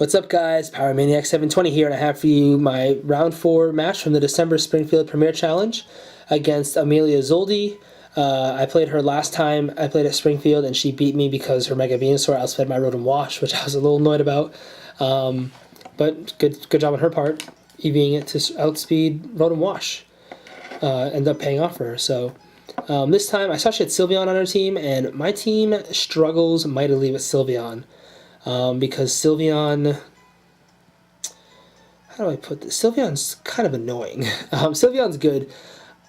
What's up, guys? Power Maniac 720 here, and I have for you my round 4 match from the December Springfield Premier Challenge against Amelia Zoldy. I played her last time I played at Springfield, and she beat me because her Mega Venusaur outsped my Rotom Wash, which I was a little annoyed about. But good job on her part, EVing it to outspeed Rotom Wash. Ended up paying off for her. So this time I saw she had Sylveon on her team, and my team struggles mightily with Sylveon. Because Sylveon, how do I put this? Sylveon's kind of annoying. Sylveon's good.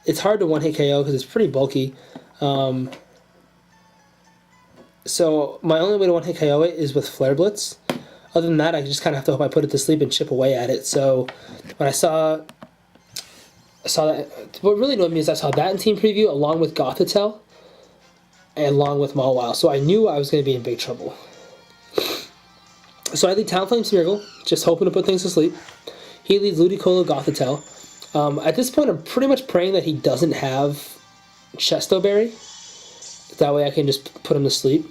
It's hard to one-hit KO because it's pretty bulky. So my only way to one-hit KO it is with Flare Blitz. Other than that, I just kind of have to hope I put it to sleep and chip away at it. So when I saw that, what really annoyed me is I saw that in Team Preview along with Gothitelle and along with Mawile. So I knew I was going to be in big trouble. So I lead Talonflame Smeargle, just hoping to put things to sleep. He leads Ludicolo Gothitelle. At this point, I'm pretty much praying that he doesn't have Chesto Berry. That way I can just put him to sleep.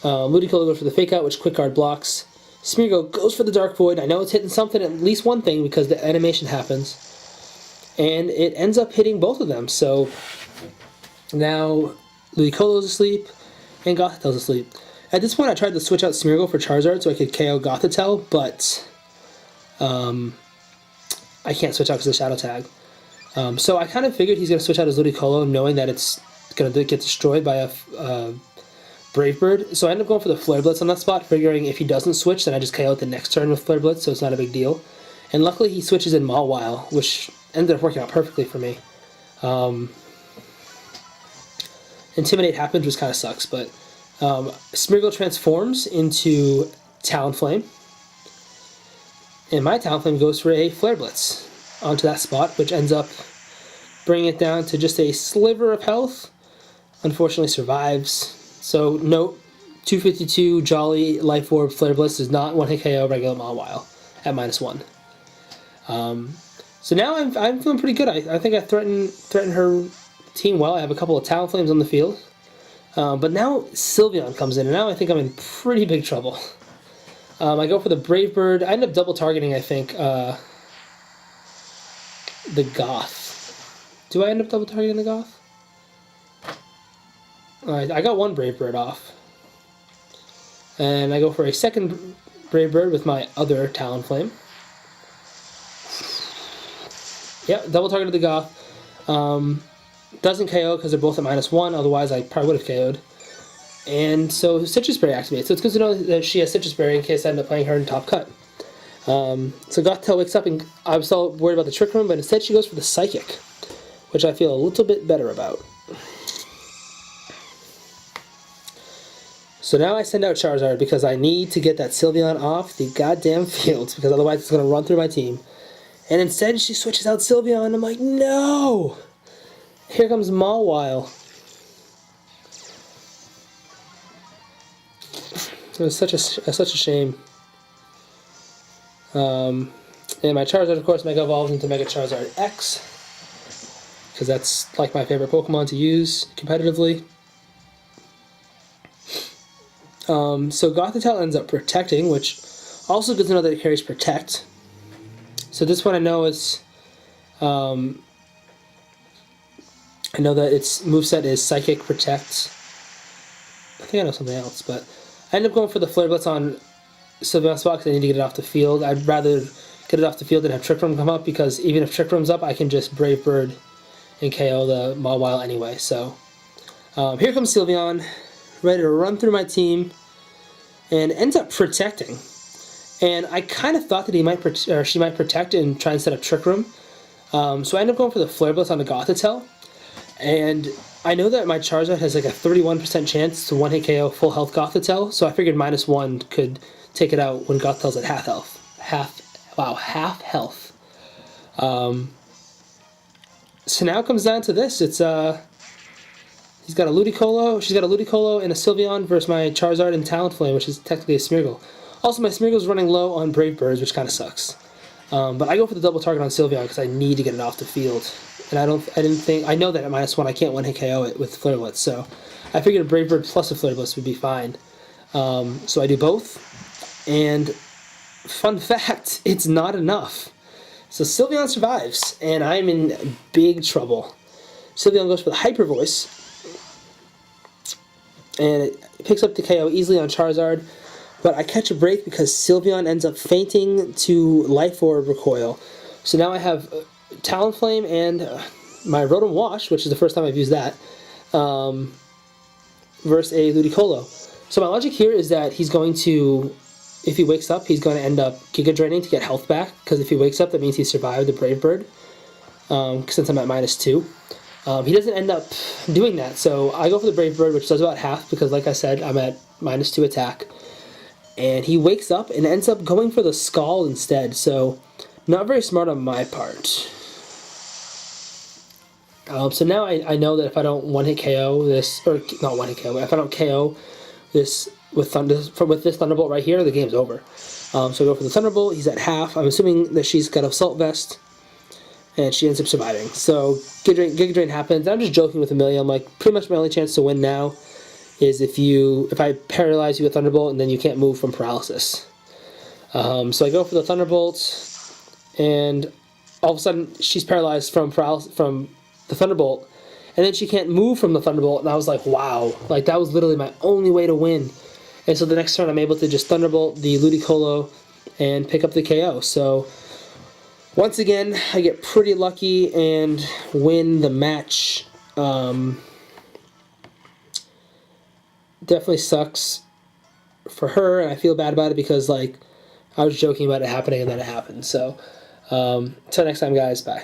Ludicolo goes for the Fake Out, which Quick Guard blocks. Smeargle goes for the Dark Void. I know it's hitting something, at least one thing, because the animation happens. And it ends up hitting both of them. So now Ludicolo's asleep and Gothitelle's asleep. At this point, I tried to switch out Smeargle for Charizard so I could KO Gothitelle, but I can't switch out because of the Shadow Tag. So I kind of figured he's going to switch out his Ludicolo, knowing that it's going to get destroyed by a Brave Bird. So I ended up going for the Flare Blitz on that spot, figuring if he doesn't switch, then I just KO it the next turn with Flare Blitz, so it's not a big deal. And luckily, he switches in Mawile, which ended up working out perfectly for me. Intimidate happened, which kind of sucks, but Smeargle transforms into Talonflame, and my Talonflame goes for a Flare Blitz onto that spot, which ends up bringing it down to just a sliver of health. Unfortunately survives. So note, 252 Jolly Life Orb Flare Blitz does not one-hit KO regular Mawile at -1. So now I'm feeling pretty good. I think I threaten her team well. I have a couple of Talonflames on the field. But now Sylveon comes in, and now I think I'm in pretty big trouble. I go for the Brave Bird. I end up double targeting, I think, the Goth. Do I end up double targeting the Goth? Alright, I got one Brave Bird off. And I go for a second Brave Bird with my other Talonflame. Yep, double targeted the Goth. Doesn't KO because they're both at -1, otherwise I probably would have KO'd. And so Citrus Berry activates. So it's good to know that she has Citrus Berry in case I end up playing her in Top Cut. So Gothitelle wakes up, and I was still worried about the Trick Room, but instead she goes for the Psychic, which I feel a little bit better about. So now I send out Charizard because I need to get that Sylveon off the goddamn field, because otherwise it's going to run through my team. And instead she switches out Sylveon, and I'm like, no! Here comes Mawile. It was such a shame. And my Charizard, of course, Mega Evolves into Mega Charizard X, because that's like my favorite Pokemon to use competitively. So Gothitelle ends up protecting, which also good to know that it carries Protect. So this one I know is I know that its moveset is Psychic, Protect. I think I know something else, but I ended up going for the Flare Blitz on Sylveon's spot because I need to get it off the field. I'd rather get it off the field than have Trick Room come up, because even if Trick Room's up, I can just Brave Bird and KO the Mawile anyway. So here comes Sylveon, ready to run through my team, and ends up protecting. And I kind of thought that she might protect and try and set up Trick Room. So I ended up going for the Flare Blitz on the Gothitelle. And I know that my Charizard has like a 31% chance to one-hit KO full health Gothitelle, so I figured -1 could take it out when Gothitelle's at half health. Half health. So now it comes down to this. It's she's got a Ludicolo and a Sylveon versus my Charizard and Talonflame, which is technically a Smeargle. Also, my Smeargle's running low on Brave Birds, which kind of sucks. But I go for the double target on Sylveon because I need to get it off the field. And I know that at -1 I can't one-hit KO it with Flare Blitz, so I figured a Brave Bird plus a Flare Blitz would be fine. So I do both, and fun fact, it's not enough. So Sylveon survives, and I'm in big trouble. Sylveon goes for the Hyper Voice, and it picks up the KO easily on Charizard, but I catch a break because Sylveon ends up fainting to Life Orb Recoil. So now I have Talonflame and my Rotom Wash, which is the first time I've used that, versus a Ludicolo. So my logic here is that he's going to, if he wakes up, he's going to end up Giga Draining to get health back, because if he wakes up, that means he survived the Brave Bird, since I'm at -2. He doesn't end up doing that, so I go for the Brave Bird, which does about half, because like I said, I'm at -2 attack. And he wakes up and ends up going for the Scald instead, so not very smart on my part. So now I know that if I don't one-hit KO this, or not one-hit KO, if I don't KO this with this Thunderbolt right here, the game's over. So I go for the Thunderbolt, he's at half. I'm assuming that she's got Assault Vest, and she ends up surviving. So Giga Drain happens. I'm just joking with Amelia. I'm like, pretty much my only chance to win now is if I paralyze you with Thunderbolt and then you can't move from paralysis. So I go for the Thunderbolt, and all of a sudden she's paralyzed from the Thunderbolt, and then she can't move from the Thunderbolt, and I was like, wow, like that was literally my only way to win. And so the next turn I'm able to just Thunderbolt the Ludicolo and pick up the KO. So once again, I get pretty lucky and win the match. Definitely sucks for her, and I feel bad about it because like I was joking about it happening and then it happened. So until next time, guys, bye.